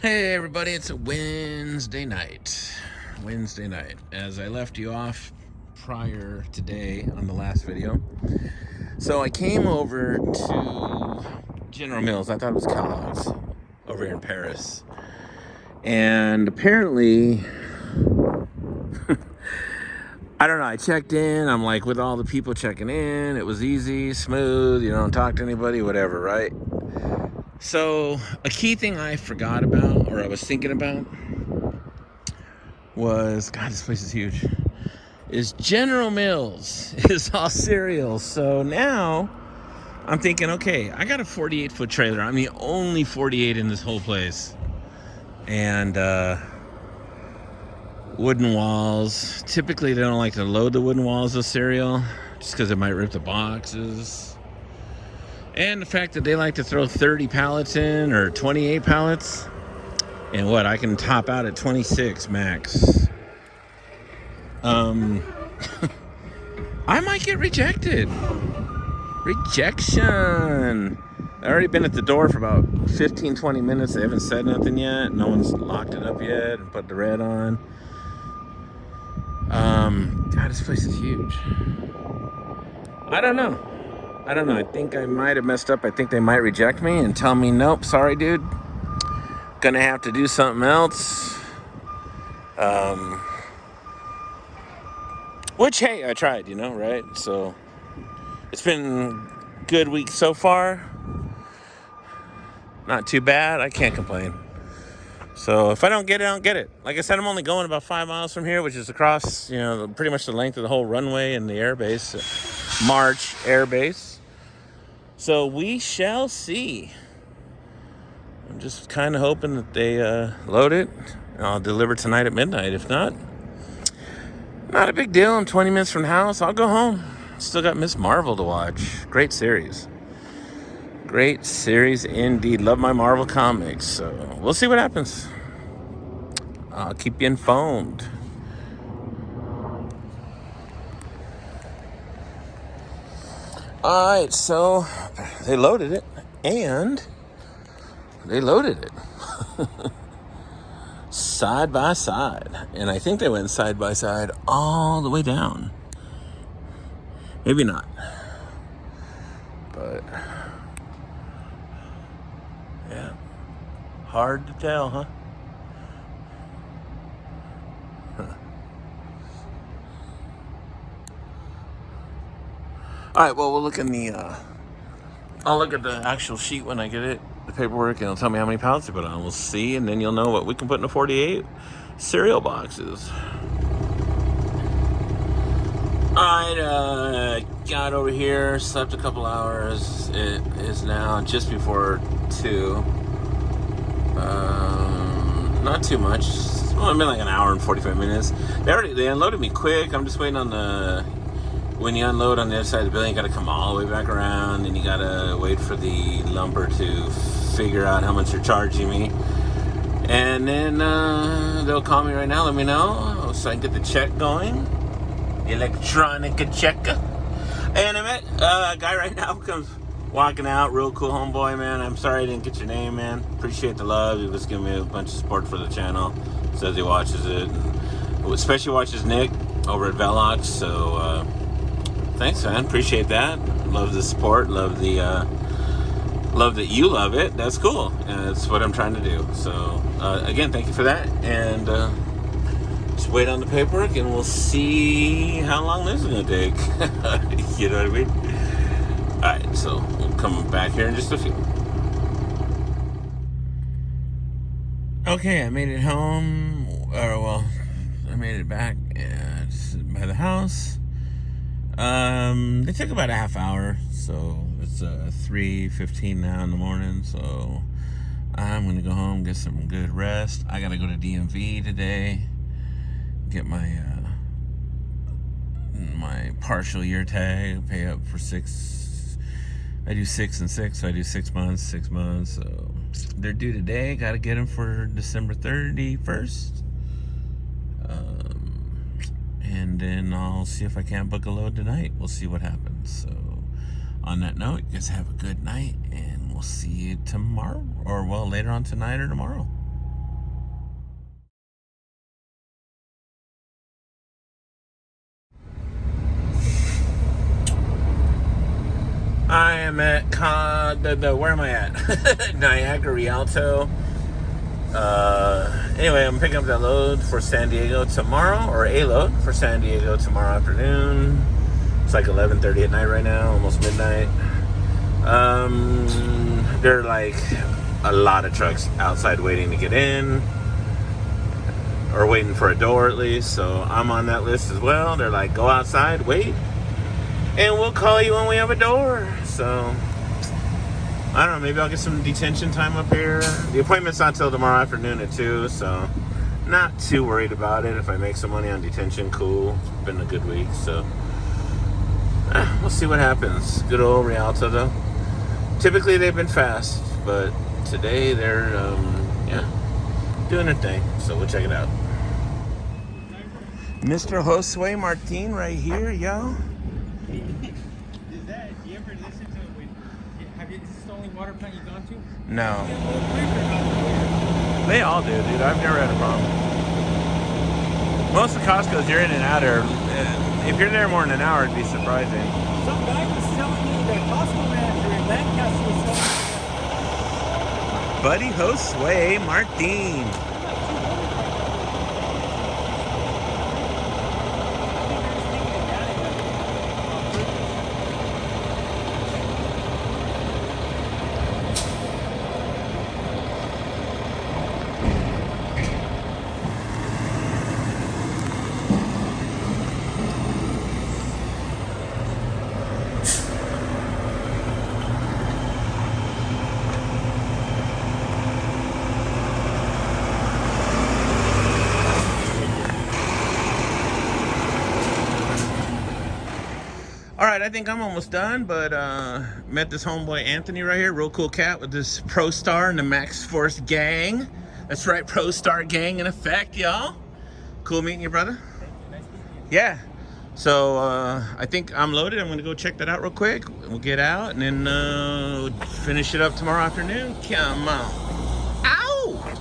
Hey everybody, it's a Wednesday night. As I left you off prior today on the last video. So I came over to General Mills. I thought it was Kellogg's over here in Paris. And apparently, I don't know, I checked in. I'm like, with all the people checking in, it was easy, smooth, you don't talk to anybody, whatever, right? So a key thing I forgot about, or I was thinking about, was, God, this place is huge, is General Mills is all cereal. So now I'm thinking, okay, I got a 48-foot trailer. I'm the only 48 in this whole place. And wooden walls. Typically, they don't like to load the wooden walls with cereal just because it might rip the boxes. And the fact that they like to throw 30 pallets in, or 28 pallets. And what, I can top out at 26 max. I might get rejected. Rejection. I've already been at the door for about 15-20 minutes. They haven't said nothing yet. No one's locked it up yet and put the red on. God, this place is huge. I don't know. I think I might have messed up. I think they might reject me and tell me, nope, sorry, dude. Gonna have to do something else. Which, hey, I tried, right? So it's been a good week so far. Not too bad. I can't complain. So if I don't get it, I don't get it. Like I said, I'm only going about 5 miles from here, which is across, pretty much the length of the whole runway and the airbase, March airbase. So we shall see. I'm just kind of hoping that they load it. I'll deliver tonight at midnight. If not a big deal. I'm 20 minutes from the house. I'll go home. Still got Miss Marvel to watch. Great series indeed. Love my Marvel comics. So we'll see what happens. I'll keep you informed. Alright, so they loaded it. Side by side. And I think they went side by side all the way down. Maybe not. But yeah. Hard to tell, huh? Alright, well, we'll look in the I'll look at the actual sheet when I get it, the paperwork, and it'll tell me how many pallets to put on. We'll see, and then you'll know what we can put in the 48 cereal boxes. Alright, got over here, slept a couple hours. It is now just before 2. Not too much. Well, it's been like an hour and 45 minutes. They unloaded me quick. I'm just waiting on when you unload on the other side of the building, you gotta come all the way back around, and you gotta wait for the lumber to figure out how much they're charging me. And then they'll call me right now, let me know, so I can get the check going. Electronic check. And I met a guy right now who comes walking out, real cool homeboy, man. I'm sorry I didn't get your name, man. Appreciate the love. He was giving me a bunch of support for the channel. Says he watches it, and especially watches Nick over at Velox. So thanks, man. Appreciate that. Love the support. Love that you love it. That's cool. That's what I'm trying to do. So again, thank you for that. And just wait on the paperwork, and we'll see how long this is gonna take. You know what I mean? All right. So we'll come back here in just a few. Okay, I made it home. I made it back by the house. They took about a half hour, so it's 3:15 now in the morning, so I'm gonna go home, get some good rest. I gotta go to DMV today, get my partial year tag, pay up for 6. I do 6 and 6, so I do 6 months, so they're due today. Gotta get them for December 31st. And then I'll see if I can't book a load tonight. We'll see what happens. So on that note, you guys have a good night, and we'll see you tomorrow, or later on tonight or tomorrow. I am at where am I at? Niagara Rialto. Anyway, I'm picking up that load for San Diego tomorrow, or a load for San Diego tomorrow afternoon. It's like 11:30 at night right now, almost midnight. There are like a lot of trucks outside waiting to get in, or waiting for a door at least. So I'm on that list as well. They're like, go outside, wait, and we'll call you when we have a door. So I don't know, maybe I'll get some detention time up here. The appointment's not till tomorrow afternoon at 2, so not too worried about it. If I make some money on detention, cool. It's been a good week, so we'll see what happens. Good old Rialto, though. Typically, they've been fast, but today they're, doing their thing, so we'll check it out. Mr. Josue Martin right here, yo. Water plant you've gone to? No. They all do, dude. I've never had a problem. Most of the Costco's you're in and out are, if you're there more than an hour, it'd be surprising. Some guy was telling me that Costco manager in Lancaster was telling me. Buddy Josue Martin. All right, I think I'm almost done, but met this homeboy Anthony right here, real cool cat with this Pro Star and the Max Force gang. That's right, Pro Star gang in effect, y'all. Cool meeting you, brother. Nice meeting you. Yeah. So I think I'm loaded. I'm gonna go check that out real quick. We'll get out and then we'll finish it up tomorrow afternoon. Come on. Ow!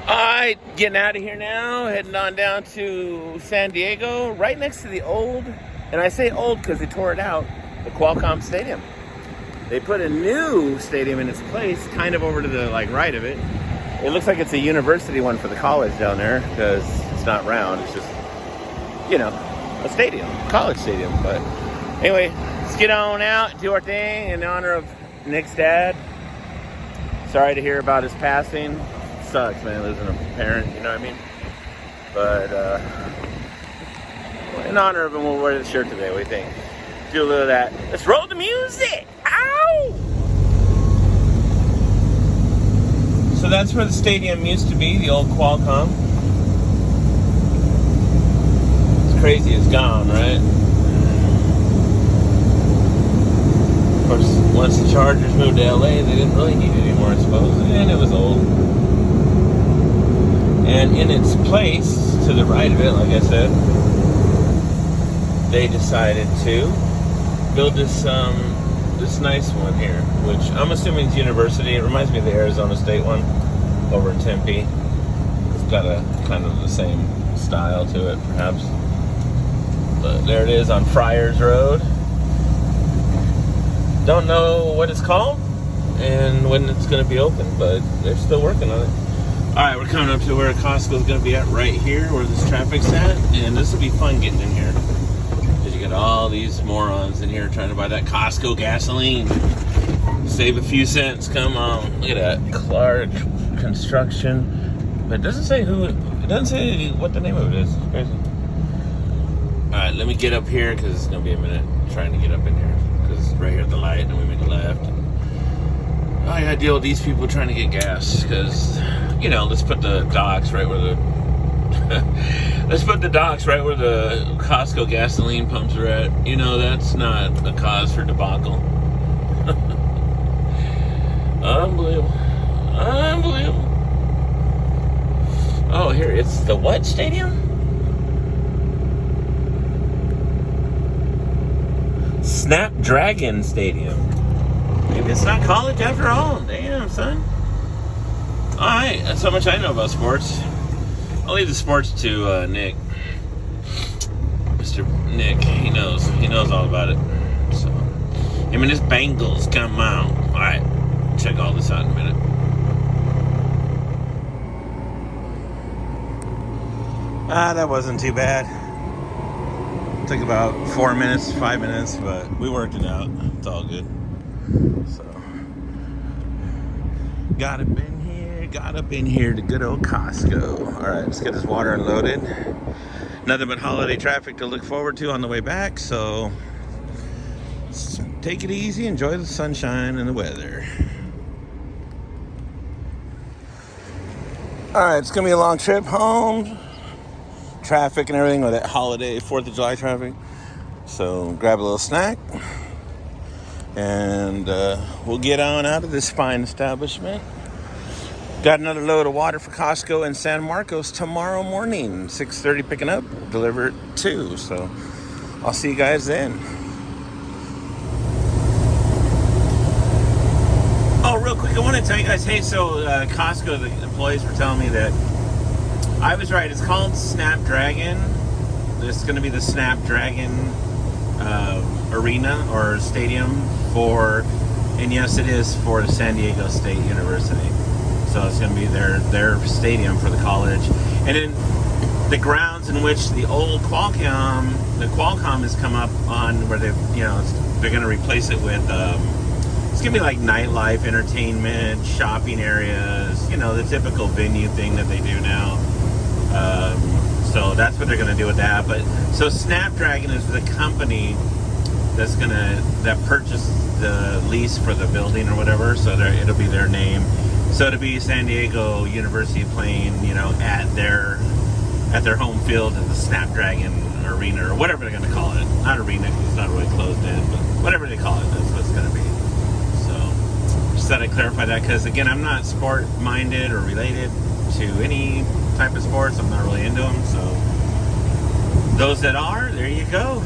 All right, getting out of here now. Heading on down to San Diego, right next to the old. And I say old because they tore it out, the Qualcomm Stadium. They put a new stadium in its place, kind of over to the right of it. It looks like it's a university one for the college down there because it's not round. It's just, a stadium, college stadium. But anyway, let's get on out, do our thing in honor of Nick's dad. Sorry to hear about his passing. Sucks, man, losing a parent, you know what I mean? But in honor of him, we'll wear the shirt today. What do you think? Do a little of that. Let's roll the music. Ow! So that's where the stadium used to be, the old Qualcomm. It's crazy, it's gone, right? Of course, once the Chargers moved to LA, they didn't really need it anymore, I suppose. And it was old. And in its place, to the right of it, like I said, they decided to build this nice one here, which I'm assuming is university. It reminds me of the Arizona State one over in Tempe. It's got a kind of the same style to it, perhaps. But there it is on Friars Road. Don't know what it's called and when it's going to be open, but they're still working on it. All right, we're coming up to where Costco is going to be at right here, where this traffic's at, and this will be fun getting in here. You got all these morons in here trying to buy that Costco gasoline. Save a few cents. Come on. Look at that. Clark Construction. But it doesn't say who. It doesn't say what the name of it is. It's crazy. Alright, let me get up here because it's going to be a minute trying to get up in here. Because it's right here at the light and then we make a left. I gotta deal with these people trying to get gas. Because, let's put the docks right where the Costco gasoline pumps are at. That's not a cause for debacle. Unbelievable. Oh, here, it's the what stadium? Snapdragon Stadium. Maybe it's not college after all. Damn, son. Alright, that's how much I know about sports. I'll leave the sports to Nick. Mr. Nick, he knows all about it. So, Him and his Bengals, come on. All right, check all this out in a minute. That wasn't too bad. Took about 4 minutes, 5 minutes, but we worked it out. It's all good. So, got up in here to good old Costco. All right, let's get this water unloaded. Nothing but holiday traffic to look forward to on the way back, so let's take it easy, enjoy the sunshine and the weather. All right, it's gonna be a long trip home. Traffic and everything with that holiday 4th of July traffic. So grab a little snack and we'll get on out of this fine establishment. Got another load of water for Costco in San Marcos tomorrow morning, 6:30 picking up, deliver at 2. So I'll see you guys then. Oh, real quick, I want to tell you guys, hey, so Costco, the employees were telling me that I was right. It's called Snapdragon. It's going to be the Snapdragon arena or stadium for, and yes, it is for the San Diego State University. So it's going to be their stadium for the college, and then the grounds in which the old Qualcomm has come up on, where they're going to replace it with. It's going to be like nightlife, entertainment, shopping areas. The typical venue thing that they do now. So that's what they're going to do with that. But so Snapdragon is the company that purchased the lease for the building or whatever. So it'll be their name. So it'll be San Diego University playing, at their home field at the Snapdragon Arena or whatever they're going to call it. Not arena because it's not really closed in, but whatever they call it, that's what it's going to be. So just thought I'd clarify that because again, I'm not sport minded or related to any type of sports. I'm not really into them, so those that are, there you go.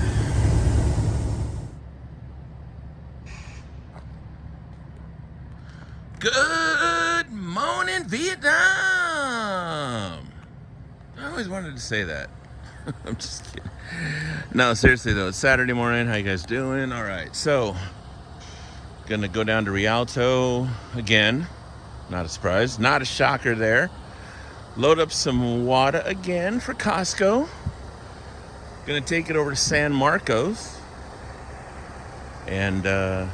Good morning, Vietnam. I always wanted to say that. I'm just kidding. No, seriously though, it's Saturday morning. How you guys doing? All right, so gonna go down to Rialto again. Not a surprise, not a shocker there. Load up some water again for Costco. Gonna take it over to San Marcos. And I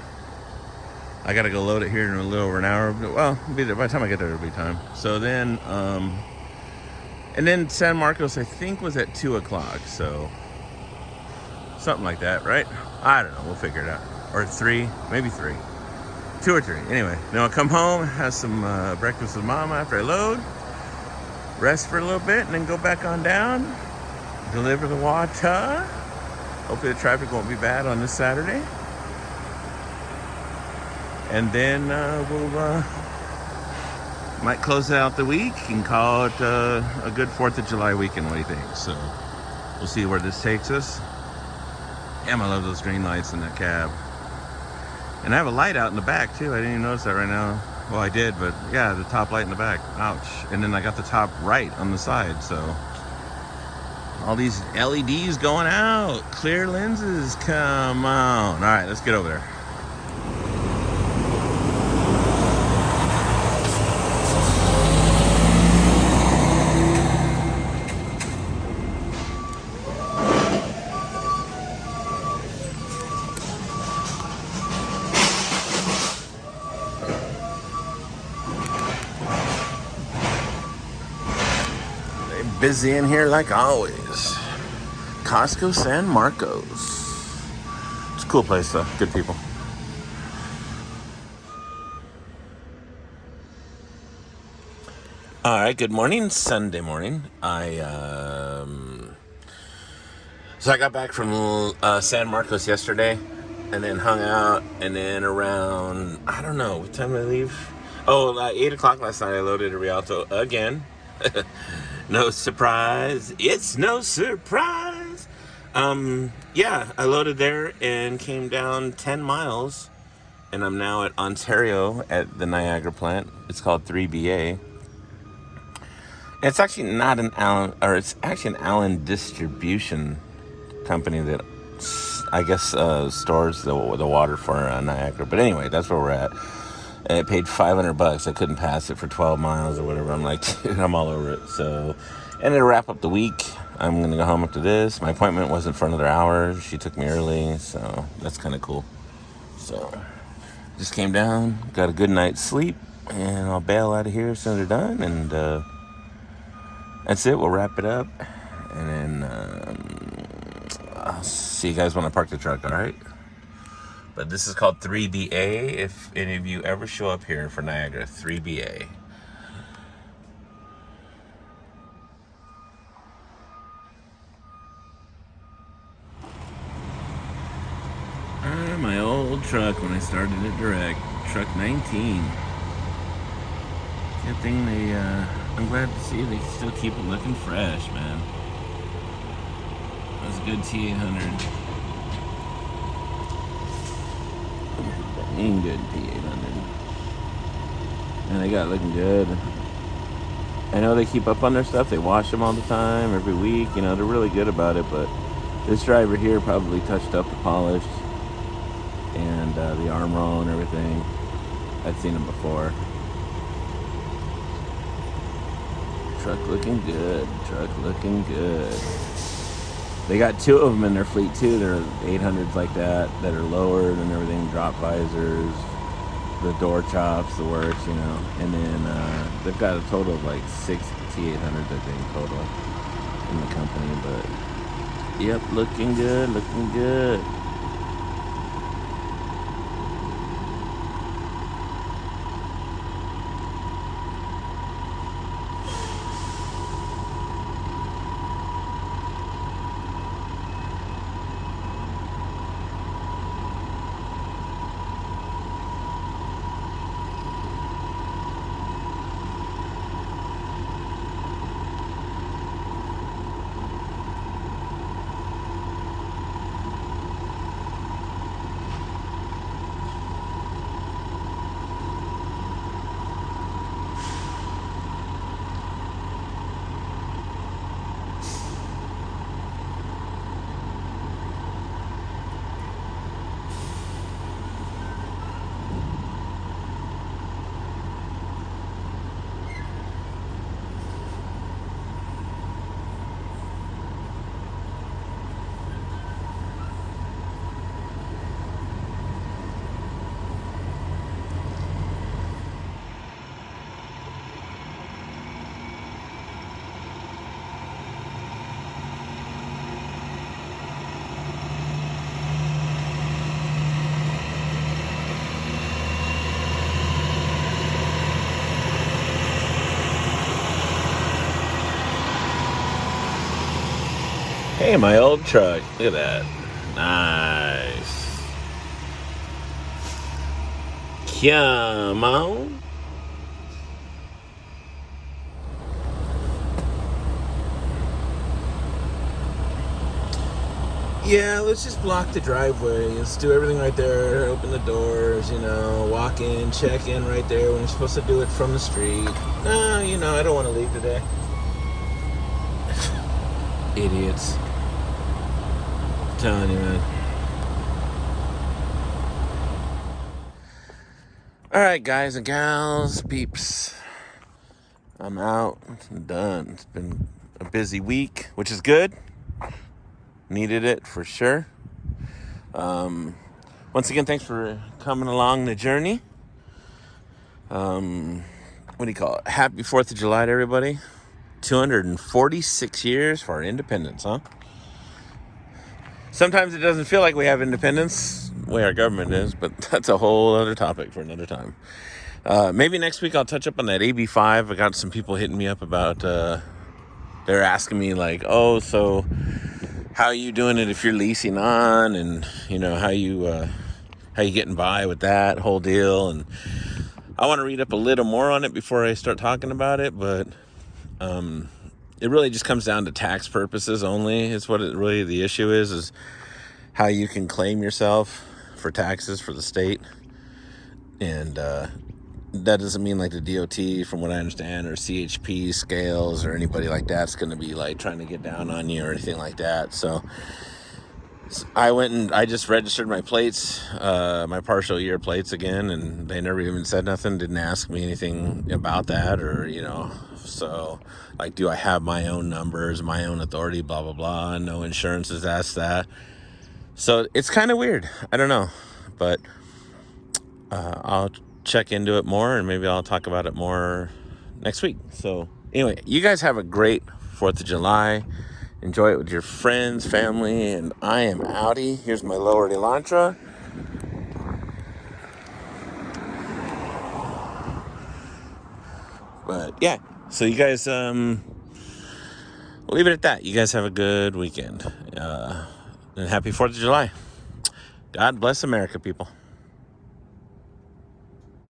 gotta go load it here in a little over an hour. Well, it'll be there. By the time I get there, it'll be time. So then, and then San Marcos, I think, was at 2 o'clock. So something like that, right? I don't know. We'll figure it out. Or 3, maybe 3. 2 or 3. Anyway, then I'll come home, have some breakfast with Mama after I load. Rest for a little bit and then go back on down, deliver the water. Hopefully the traffic won't be bad on this Saturday. And then we'll might close out the week and call it a good 4th of July weekend. What do you think? So we'll see where this takes us. Damn, I love those green lights in that cab. And I have a light out in the back too. I didn't even notice that right now. Well, I did, but yeah, the top light in the back. Ouch. And then I got the top right on the side, so all these LEDs going out. Clear lenses, come on. All right, let's get over there. Busy in here like always. Costco San Marcos. It's a cool place though. Good people. All right. Good morning. Sunday morning. So I got back from San Marcos yesterday, and then hung out, and then around I don't know what time did I leave. Oh, 8 o'clock last night. I loaded a Rialto again. No surprise. It's no surprise. Yeah, I loaded there and came down 10 miles. And I'm now at Ontario at the Niagara plant. It's called 3BA. It's actually not an Allen, or it's actually an Allen distribution company that I guess, stores the water for Niagara. But anyway, that's where we're at. And it paid $500. I couldn't pass it for 12 miles or whatever. I'm like, dude, I'm all over it. So, and to wrap up the week, I'm going to go home after this. My appointment wasn't for another hour. She took me early, so that's kind of cool. So, just came down, got a good night's sleep, and I'll bail out of here as soon as they're done. And that's it. We'll wrap it up. And then I'll see you guys when I park the truck, all right? But this is called 3BA. If any of you ever show up here for Niagara, 3BA. My old truck when I started it direct, truck 19. Good thing I'm glad to see they still keep it looking fresh, man. That was a good T800. Ain't good T800. And they got it looking good. I know they keep up on their stuff. They wash them all the time, every week. You know, they're really good about it. But this driver here probably touched up the polish and the arm roll and everything. I'd seen them before. Truck looking good. Truck looking good. They got 2 of them in their fleet too. They're 800s like that are lowered and everything. Drop visors, the door chops, the works, you know. And then they've got a total of like 6 T800s, I think, total in the company. But yep, looking good, looking good. Hey, my old truck. Look at that. Nice. Come on. Yeah, let's just block the driveway. Let's do everything right there. Open the doors, you know, walk in, check in right there when you're supposed to do it from the street. No, you know, I don't want to leave today. Idiots. I'm telling you, man. Alright, guys and gals, peeps. I'm out. I'm done. It's been a busy week, which is good. Needed it for sure. Once again, thanks for coming along the journey. What do you call it? Happy 4th of July to everybody. 246 years for our independence, huh? Sometimes it doesn't feel like we have independence, the way our government is, but that's a whole other topic for another time. Maybe next week I'll touch up on that AB5. I got some people hitting me up about, they're asking me like, oh, so how are you doing it if you're leasing on, and you know, how you getting by with that whole deal. And I want to read up a little more on it before I start talking about it, but it really just comes down to tax purposes only. It's what it really, the issue is how you can claim yourself for taxes for the state. And that doesn't mean like the DOT, from what I understand, or CHP scales or anybody like that's going to be like trying to get down on you or anything like that. So I went and I just registered my plates, my partial year plates again, and they never even said nothing, didn't ask me anything about that, or, so, like, do I have my own numbers, my own authority, blah, blah, blah. No insurance has asked that. So it's kind of weird. I don't know, but I'll check into it more, and maybe I'll talk about it more next week. So anyway, you guys have a great 4th of July. Enjoy it with your friends, family, and I am outie. Here's my lowered Elantra. But yeah, so you guys, we'll leave it at that. You guys have a good weekend. And happy 4th of July. God bless America, people.